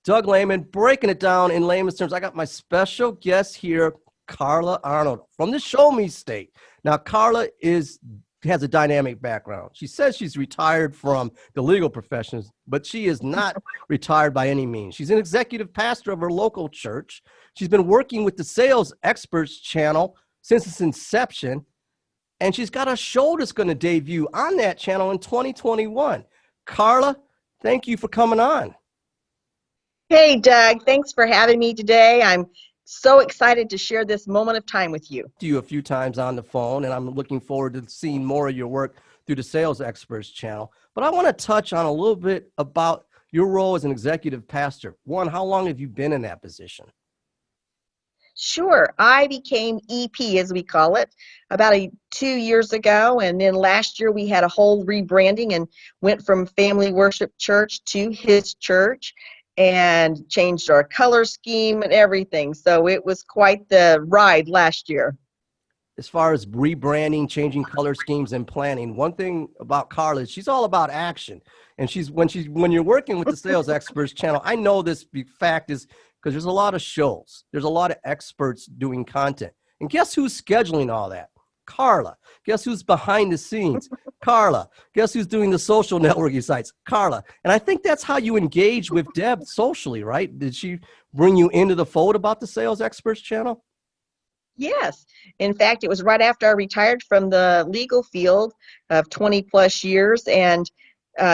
Doug Lehman, breaking it down in layman's terms. I got my special guest here, Carla Arnold from the Show Me State. Now, Carla has a dynamic background. She says she's retired from the legal professions, but she is not retired by any means. She's an executive pastor of her local church. She's been working with the Sales Experts channel since its inception, and she's got a show that's going to debut on that channel in 2021. Carla, thank you for coming on. Hey, Doug, thanks for having me today. I'm so excited to share this moment of time with you. You a few times on the phone, and I'm looking forward to seeing more of your work through the Sales Experts channel. But I want to touch on a little bit about your role as an executive pastor. One, how long have you been in that position? Sure, I became EP, as we call it, about 2 years ago. And then last year we had a whole rebranding and went from Family Worship Church to His Church and changed our color scheme and everything. So it was quite the ride last year. As far as rebranding, changing color schemes, and planning, one thing about Carla is she's all about action. And when you're working with the Sales Experts channel, I know this fact is because there's a lot of shows. There's a lot of experts doing content. And guess who's scheduling all that? Carla. Guess who's behind the scenes? Carla. Guess who's doing the social networking sites? Carla. And I think that's how you engage with Deb socially, right? Did she bring you into the fold about the Sales Experts channel? Yes. In fact, it was right after I retired from the legal field of 20 plus years. And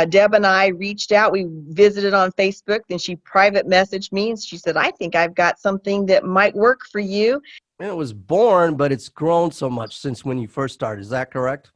Deb and I reached out. We visited on Facebook. Then she private messaged me and she said, I think I've got something that might work for you. And it was born, but it's grown so much since when you first started. Is that correct?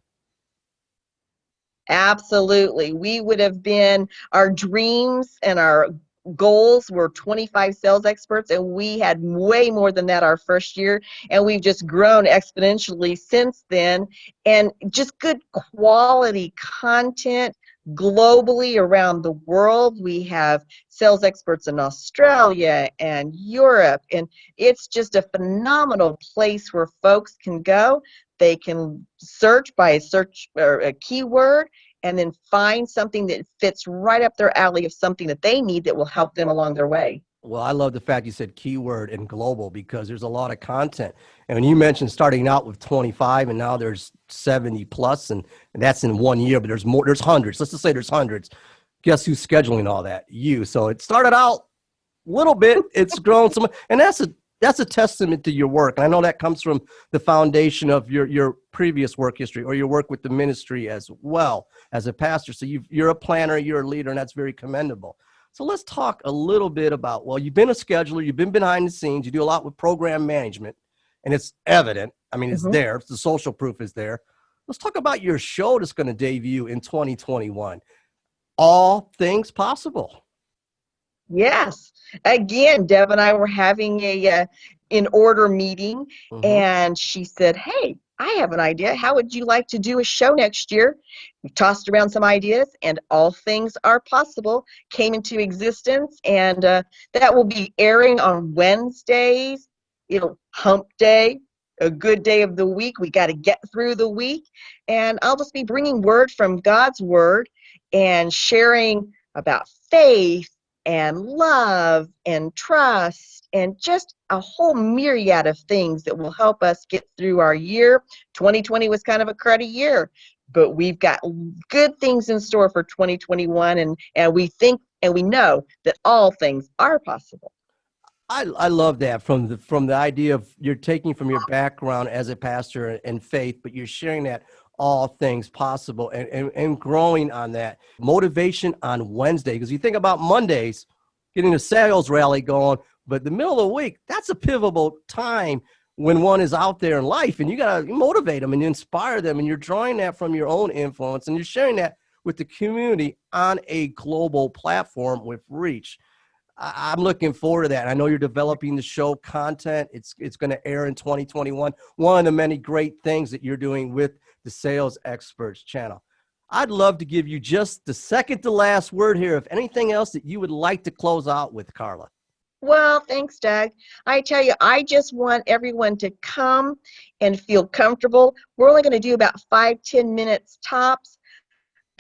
Absolutely. We would have been, our dreams and our goals were 25 sales experts, and we had way more than that our first year, and we've just grown exponentially since then. And just good quality content globally around the world. We have sales experts in Australia and Europe, and it's just a phenomenal place where folks can go. They can search by a search or a keyword and then find something that fits right up their alley of something that they need that will help them along their way. Well, I love the fact you said keyword and global because there's a lot of content. And when you mentioned starting out with 25 and now there's 70 plus, and that's in 1 year, but there's more, there's hundreds. Let's just say there's hundreds. Guess who's scheduling all that? You. So it started out a little bit, it's grown so much, and that's a testament to your work. And I know that comes from the foundation of your previous work history or your work with the ministry as well as a pastor. So you're a planner, you're a leader, and that's very commendable. So let's talk a little bit about, well, you've been a scheduler, you've been behind the scenes, you do a lot with program management, and it's evident. I mean, it's there. The social proof is there. Let's talk about your show that's going to debut in 2021. All Things Possible. Yes. Again, Deb and I were having a in order meeting, and she said, hey, I have an idea. How would you like to do a show next year? We tossed around some ideas, and All Things Are Possible came into existence, and that will be airing on Wednesdays. It'll hump day, a good day of the week. We got to get through the week, and I'll just be bringing word from God's word and sharing about faith and love and trust and just a whole myriad of things that will help us get through our year. 2020 was kind of a cruddy year, but we've got good things in store for 2021, and we think and we know that all things are possible. I love that from the idea of you're taking from your background as a pastor and faith, but you're sharing that all things possible and growing on that motivation on Wednesday. Because you think about Mondays, getting a sales rally going, but the middle of the week, that's a pivotal time when one is out there in life, and you got to motivate them and inspire them. And you're drawing that from your own influence, and you're sharing that with the community on a global platform with reach. I'm looking forward to that. I know you're developing the show content. It's going to air in 2021. One of the many great things that you're doing with the Sales Experts channel. I'd love to give you just the second to last word here. If anything else that you would like to close out with, Carla. Well, thanks, Doug. I tell you, I just want everyone to come and feel comfortable. We're only going to do about 5-10 minutes tops.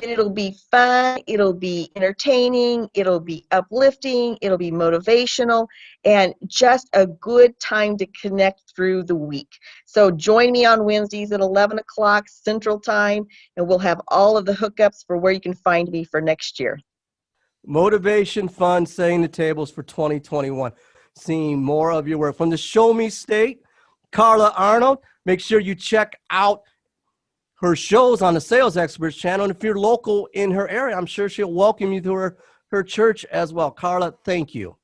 And it'll be fun, it'll be entertaining, it'll be uplifting, it'll be motivational, and just a good time to connect through the week. So join me on Wednesdays at 11 o'clock Central Time, and we'll have all of the hookups for where you can find me for next year. Motivation, fun, setting the tables for 2021. Seeing more of your work from the Show Me State, Carla Arnold. Make sure you check out her shows on the Sales Experts channel. And if you're local in her area, I'm sure she'll welcome you to her church as well. Carla, thank you.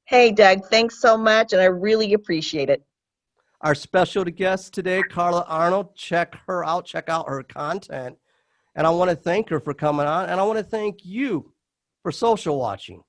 Hey, Doug, thanks so much, and I really appreciate it. Our special guest today, Carla Arnold. Check her out. Check out her content. And I want to thank her for coming on. And I want to thank you for social watching.